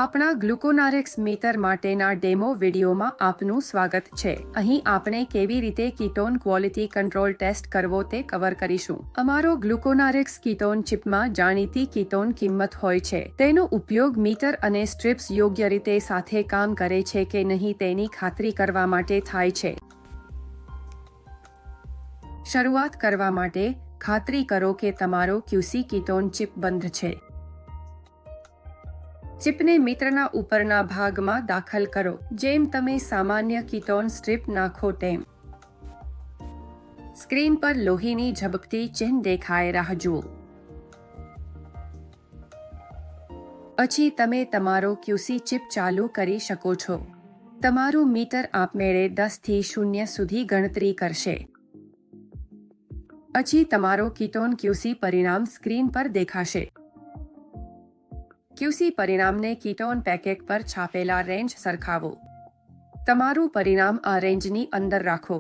આપણા ગ્લુકોનારેક્સ મીટર માટેના ડેમો વિડીયોમાં આપનું સ્વાગત છે. અહીં આપણે કેવી રીતે કીટોન ક્વોલિટી કંટ્રોલ ટેસ્ટ કરવો તે કવર કરીશું. અમારો ગ્લુકોનારેક્સ કીટોન ચિપમાં જાણીતી કીટોન કિંમત હોય છે. તેનો ઉપયોગ મીટર અને સ્ટ્રિપ્સ યોગ્ય રીતે સાથે કામ કરે છે કે નહીં તેની ખાતરી કરવા માટે થાય છે. શરૂઆત કરવા માટે ખાતરી કરો કે તમારો QC કીટોન ચિપ બંધ છે. ચિપને મીટરના ઉપરના ભાગમાં દાખલ કરો, જેમ તમે સામાન્ય કીટોન સ્ટ્રીપ નાખો તેમ. સ્ક્રીન પર લોહીની ઝબકતી ચિહ્ન દેખાય રાહ જુઓ. પછી તમે તમારો QC ચિપ ચાલુ કરી શકો છો. તમારું મીટર આપમેળે 10 થી 0 સુધી ગણતરી કરશે. પછી તમારો કીટોન QC પરિણામ સ્ક્રીન પર દેખાશે. QC પરિણામને કીટોન પેકેટ પર છાપેલા રેન્જ સરખાવો. તમારું પરિણામ આ રેન્જની અંદર રાખો.